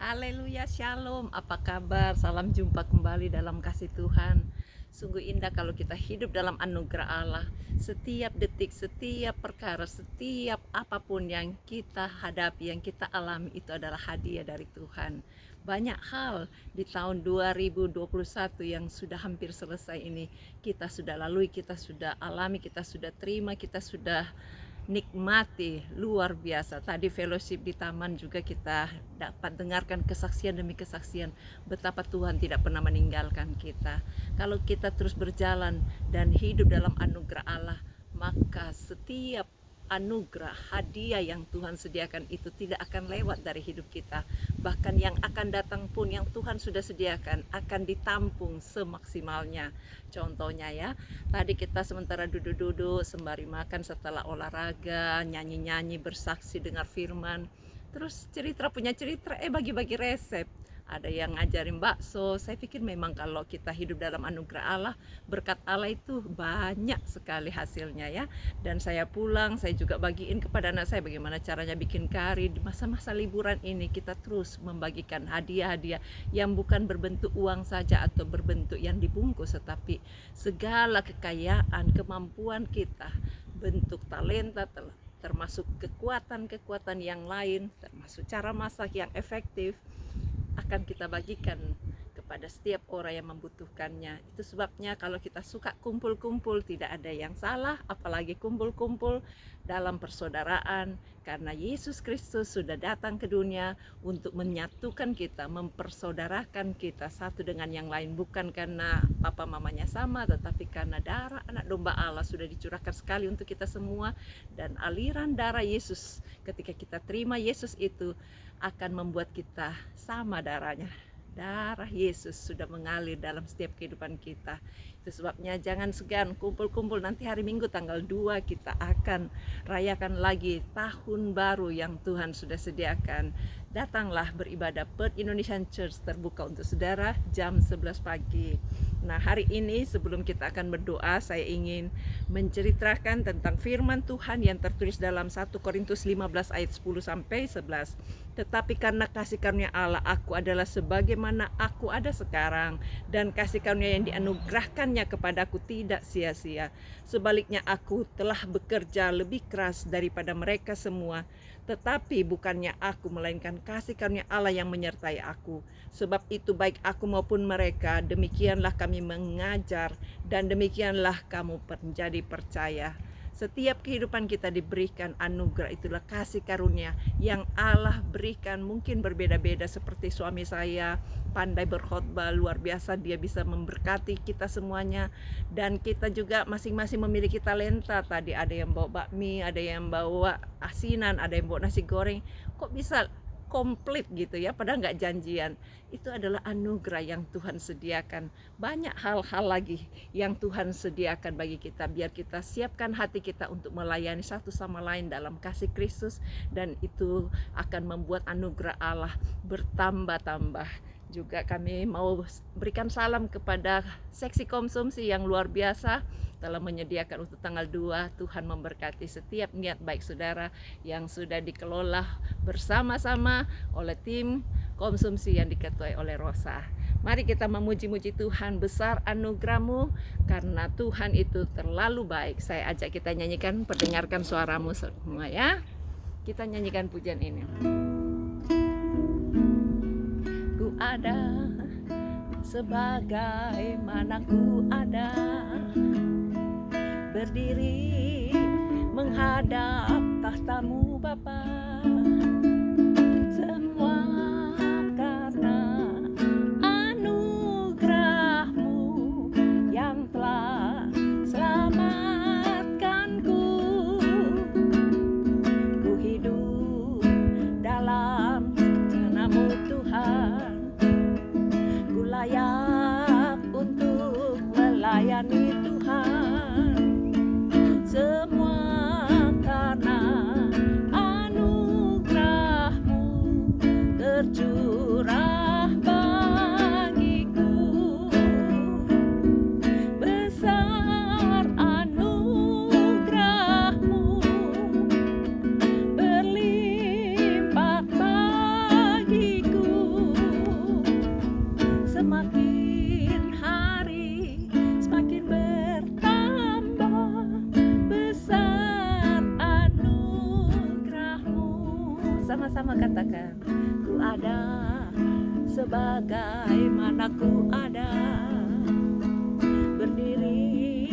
Haleluya, shalom. Apa kabar? Salam jumpa kembali dalam kasih Tuhan. Sungguh indah kalau kita hidup dalam anugerah Allah. Setiap detik, setiap perkara, setiap apapun yang kita hadapi, yang kita alami, itu adalah hadiah dari Tuhan. Banyak hal di tahun 2021 yang sudah hampir selesai ini kita sudah lalui, kita sudah alami, kita sudah terima, kita sudah nikmati luar biasa. Tadi fellowship di taman juga kita dapat dengarkan kesaksian demi kesaksian betapa Tuhan tidak pernah meninggalkan kita. Kalau kita terus berjalan dan hidup dalam anugerah Allah, maka setiap anugerah, hadiah yang Tuhan sediakan itu tidak akan lewat dari hidup kita. Bahkan yang akan datang pun yang Tuhan sudah sediakan akan ditampung semaksimalnya. Contohnya ya, tadi kita sementara duduk-duduk sembari makan setelah olahraga, nyanyi-nyanyi, bersaksi dengar firman. Terus punya cerita, bagi-bagi resep. Ada yang ngajarin bakso. Saya pikir memang kalau kita hidup dalam anugerah Allah, berkat Allah itu banyak sekali hasilnya ya. Dan saya pulang, saya juga bagiin kepada anak saya bagaimana caranya bikin kari. Di masa-masa liburan ini kita terus membagikan hadiah-hadiah yang bukan berbentuk uang saja atau berbentuk yang dibungkus, tetapi segala kekayaan, kemampuan kita, bentuk talenta, termasuk kekuatan-kekuatan yang lain, termasuk cara masak yang efektif, akan kita bagikan kepada setiap orang yang membutuhkannya. Itu sebabnya kalau kita suka kumpul-kumpul, tidak ada yang salah, apalagi kumpul-kumpul dalam persaudaraan, karena Yesus Kristus sudah datang ke dunia untuk menyatukan kita, mempersaudarakan kita satu dengan yang lain, bukan karena papa mamanya sama, tetapi karena darah anak domba Allah sudah dicurahkan sekali untuk kita semua. Dan aliran darah Yesus, ketika kita terima Yesus itu, akan membuat kita sama darahnya. Darah Yesus sudah mengalir dalam setiap kehidupan kita. Itu sebabnya jangan segan kumpul-kumpul. Nanti hari Minggu tanggal 2 kita akan rayakan lagi tahun baru yang Tuhan sudah sediakan. Datanglah beribadah. Perth Indonesian Church terbuka untuk saudara jam 11 pagi. Nah, hari ini sebelum kita akan berdoa, saya ingin menceritakan tentang firman Tuhan yang tertulis dalam 1 Korintus 15 ayat 10 sampai 11. Tetapi karena kasih karunia Allah, aku adalah sebagaimana aku ada sekarang, dan kasih karunia yang dianugerahkannya kepadaku tidak sia-sia. Sebaliknya aku telah bekerja lebih keras daripada mereka semua, tetapi bukannya aku, melainkan kasih karunia Allah yang menyertai aku. Sebab itu baik aku maupun mereka, demikianlah kami mengajar, dan demikianlah kamu menjadi percaya. Setiap kehidupan kita diberikan anugerah, itulah kasih karunia yang Allah berikan. Mungkin berbeda-beda, seperti suami saya pandai berkhotbah, luar biasa, dia bisa memberkati kita semuanya. Dan kita juga masing-masing memiliki talenta. Tadi ada yang bawa bakmi, ada yang bawa asinan, ada yang bawa nasi goreng. Kok bisa komplit gitu ya, padahal nggak janjian. Itu adalah anugerah yang Tuhan sediakan. Banyak hal-hal lagi yang Tuhan sediakan bagi kita, biar kita siapkan hati kita untuk melayani satu sama lain dalam kasih Kristus, dan itu akan membuat anugerah Allah bertambah-tambah. Juga kami mau berikan salam kepada seksi konsumsi yang luar biasa telah menyediakan untuk tanggal 2. Tuhan memberkati setiap niat baik saudara yang sudah dikelola bersama-sama oleh tim konsumsi yang diketuai oleh Rosa. Mari kita memuji-muji Tuhan, besar anugerah-Mu karena Tuhan itu terlalu baik. Saya ajak kita nyanyikan, perdengarkan suaramu semua ya. Kita nyanyikan pujian ini. Ku ada sebagaimana ku ada, berdiri menghadap tahta-Mu Bapa. Semua karena anugerah-Mu yang telah selamatkanku. Ku hidup dalam rencana-Mu Tuhan, ku layak untuk melayani Tuhan. Semua karena anugerah sebagaimana ku ada, berdiri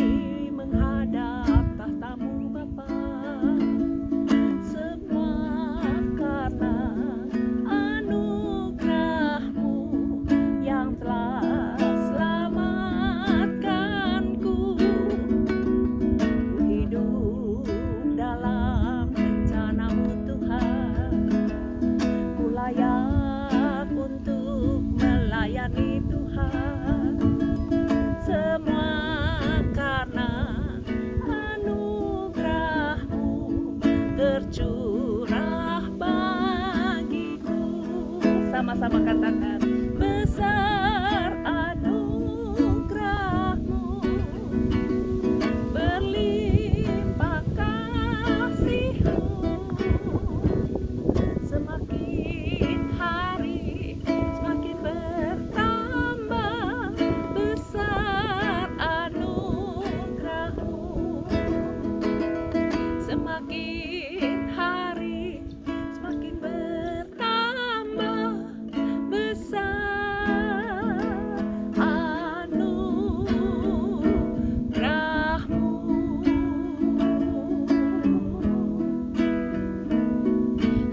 menghadap tahtamu Bapa. Semua karena anugerah-Mu yang telah selamatkanku. Ku hidup dalam rencana-Mu Tuhan, ku layak untuk melayani Tuhan. Semua karena anugerah-Mu tercurah bagiku. Sama-sama katakan, besar anugerah-Mu, berlimpah kasih-Mu, semakin hari semakin bertambah. Besar anugerah-Mu, semakin hari semakin bertambah. Besar anugerah-Mu.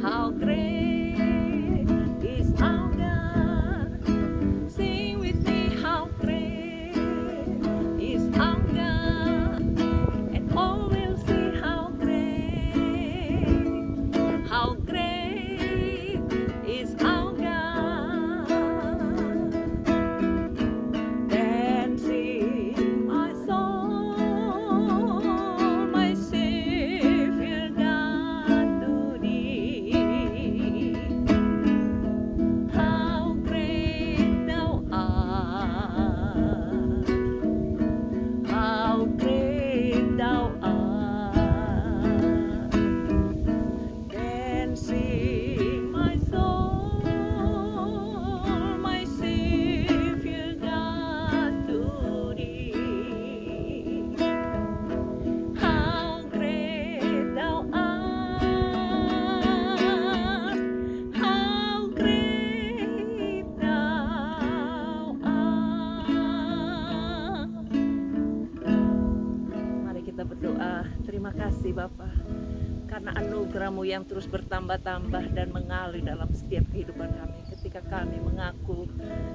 How great is our God. Sing with me, how great is our God. And all will see how great is our God. Then sing my soul, my Savior God to Thee. How great Thou art, how great Thou art. Then sing my soul, my Savior God to Thee. How great Thou art, how great Thou art. Mari kita berdoa. Terima kasih Bapa, karena anugerah-Mu yang terus bertambah-tambah dan mengalir dalam setiap kehidupan kami. Ketika kami mengaku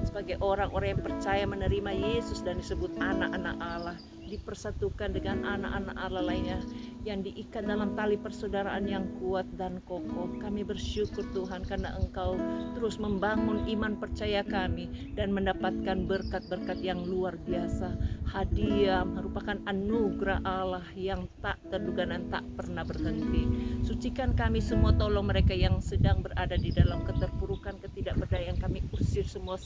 sebagai orang-orang yang percaya menerima Yesus dan disebut anak-anak Allah, dipersatukan dengan anak-anak Allah lainnya yang diikat dalam tali persaudaraan yang kuat dan kokoh. Kami bersyukur Tuhan karena Engkau terus membangun iman percaya kami dan mendapatkan berkat-berkat yang luar biasa. Hadiah merupakan anugerah Allah yang tak terduga dan tak pernah berhenti. Sucikan kami semua, tolong mereka yang sedang berada di dalam keterpurukan, ketidakberdayaan. Kami usir semua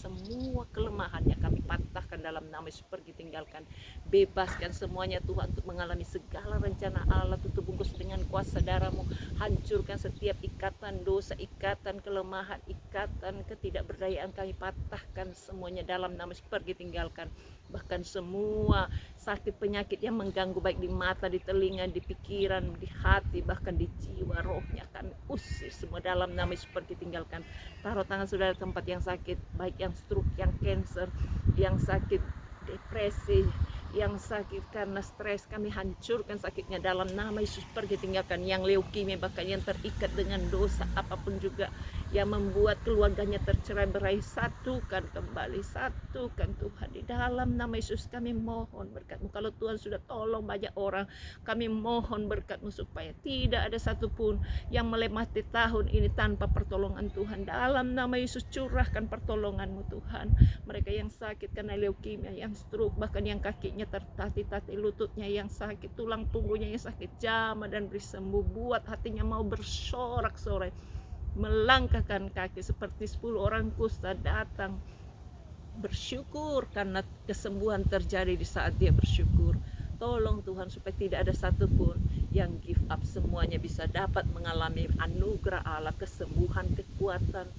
kelemahan yang kami patahkan dalam nama Yesus. Pergi tinggalkan, bebaskan semuanya Tuhan untuk mengalami segala rencana Allah. Tutup bungkus dengan kuasa darah-Mu. Hancurkan setiap ikatan dosa, ikatan kelemahan, ikatan ketidakberdayaan. Kami patahkan semuanya dalam nama Yesus. Pergi tinggalkan. Bahkan semua sakit penyakit yang mengganggu baik di mata, di telinga, di pikiran, di hati, bahkan di jiwa, rohnya, kami usir semua dalam nama Yesus. Pergi tinggalkan. Taruh tangan saudara tempat yang sakit, baik yang stroke, yang cancer, yang sakit depresi, yang sakit karena stres, kami hancurkan sakitnya dalam nama Yesus. Pergi tinggalkan. Yang leukemia, bahkan yang terikat dengan dosa apapun juga yang membuat keluarganya tercerai berai, satukan kembali, satukan Tuhan di dalam nama Yesus. Kami mohon berkat-Mu. Kalau Tuhan sudah tolong banyak orang, kami mohon berkat-Mu supaya tidak ada satupun yang melewati tahun ini tanpa pertolongan Tuhan. Dalam nama Yesus, curahkan pertolongan-Mu Tuhan. Mereka yang sakit karena leukemia, yang stroke, bahkan yang kakinya tertati-tati, lututnya yang sakit, tulang punggungnya yang sakit, jamah dan beri sembuh. Buat hatinya mau bersorak-sorai, melangkahkan kaki seperti 10 orang kusta datang bersyukur karena kesembuhan terjadi di saat dia bersyukur. Tolong Tuhan supaya tidak ada satupun yang give up, semuanya bisa dapat mengalami anugerah Allah, kesembuhan, kekuatan,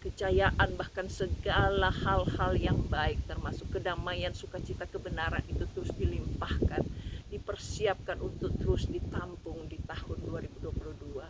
kejayaan, bahkan segala hal-hal yang baik, termasuk kedamaian, sukacita, kebenaran itu terus dilimpahkan, dipersiapkan untuk terus ditampung di tahun 2022.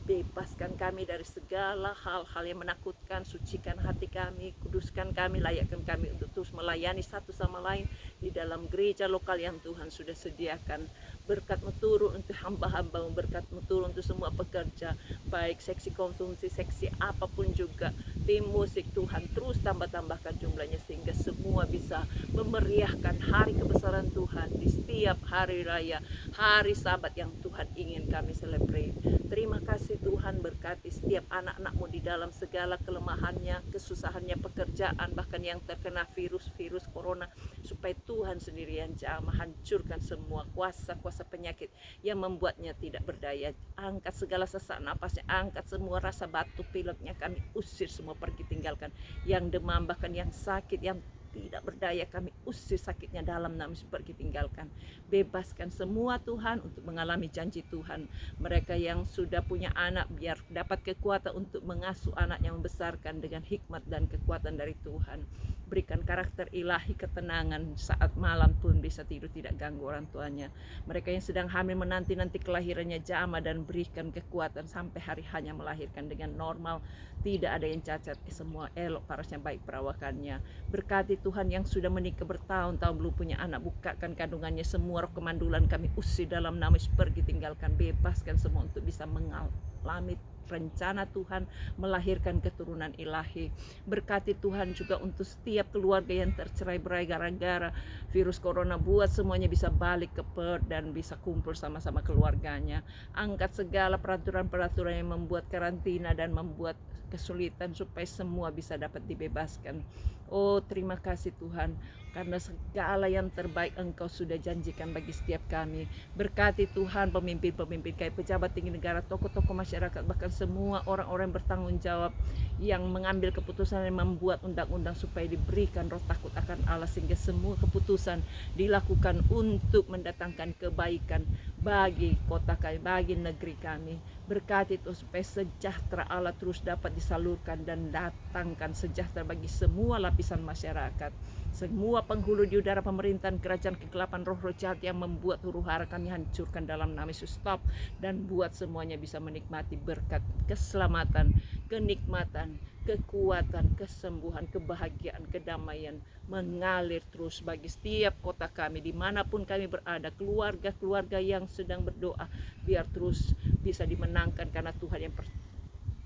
Bebaskan kami dari segala hal-hal yang menakutkan, sucikan hati kami, kuduskan kami, layakkan kami untuk terus melayani satu sama lain di dalam gereja lokal yang Tuhan sudah sediakan. Berkat-Mu turun untuk hamba-hamba-Mu, berkat-Mu turun untuk semua pekerja, baik seksi konsumsi, seksi apapun juga, tim musik, Tuhan terus tambah-tambahkan jumlahnya sehingga semua bisa memeriahkan hari kebesaran Tuhan di setiap hari raya, hari Sabat yang Tuhan ingin kami celebrate. Terima kasih Tuhan, berkati setiap anak-anak-Mu di dalam segala kelemahannya, kesusahannya, pekerjaan, bahkan yang terkena virus corona, supaya Tuhan sendiri yang jamah hancurkan semua kuasa-kuasa penyakit yang membuatnya tidak berdaya. Angkat segala sesak napasnya, angkat semua rasa batuk pileknya, kami usir semua, pergi tinggalkan. Yang demam, bahkan yang sakit, yang tidak berdaya, kami usir sakitnya dalam nama Yesus, pergi tinggalkan. Bebaskan semua Tuhan untuk mengalami janji Tuhan. Mereka yang sudah punya anak, biar dapat kekuatan untuk mengasuh anak yang membesarkan dengan hikmat dan kekuatan dari Tuhan. Berikan karakter ilahi, ketenangan saat malam pun bisa tidur tidak ganggu orang tuanya. Mereka yang sedang hamil menanti-nanti kelahirannya, jamah dan berikan kekuatan sampai hari hanya melahirkan dengan normal, tidak ada yang cacat, semua elok parasnya, baik perawakannya. Berkati Tuhan yang sudah menikah bertahun-tahun belum punya anak, bukakan kandungannya, semua roh kemandulan kami usir dalam nama Yesus, pergi tinggalkan. Bebaskan semua untuk bisa mengalami rencana Tuhan melahirkan keturunan ilahi. Berkati Tuhan juga untuk setiap keluarga yang tercerai berai gara-gara virus corona, buat semuanya bisa balik ke Perth dan bisa kumpul sama-sama keluarganya. Angkat segala peraturan-peraturan yang membuat karantina dan membuat kesulitan supaya semua bisa dapat dibebaskan. Oh, terima kasih Tuhan, karena segala yang terbaik Engkau sudah janjikan bagi setiap kami. Berkati Tuhan pemimpin-pemimpin kami, pejabat tinggi negara, tokoh-tokoh masyarakat, bahkan semua orang-orang bertanggung jawab yang mengambil keputusan yang membuat undang-undang supaya diberikan roh takut akan Allah, sehingga semua keputusan dilakukan untuk mendatangkan kebaikan bagi kota kami, bagi negeri kami. Berkati Tuhan supaya sejahtera Allah terus dapat disalurkan dan datangkan sejahtera bagi semua lapisan masyarakat. Semua penghulu di udara, pemerintahan, kerajaan kegelapan, roh-roh jahat yang membuat huru-hara kami hancurkan dalam nama Yesus. Stop, dan buat semuanya bisa menikmati berkat, keselamatan, kenikmatan, kekuatan, kesembuhan, kebahagiaan, kedamaian mengalir terus bagi setiap kota kami, dimanapun kami berada. Keluarga-keluarga yang sedang berdoa, biar terus bisa dimenangkan karena Tuhan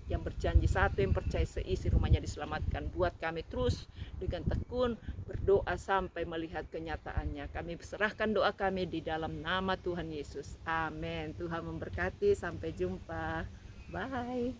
yang berjanji, satu yang percaya seisi rumahnya diselamatkan. Buat kami terus dengan tekun berdoa sampai melihat kenyataannya. Kami serahkan doa kami di dalam nama Tuhan Yesus. Amin. Tuhan memberkati. Sampai jumpa. Bye.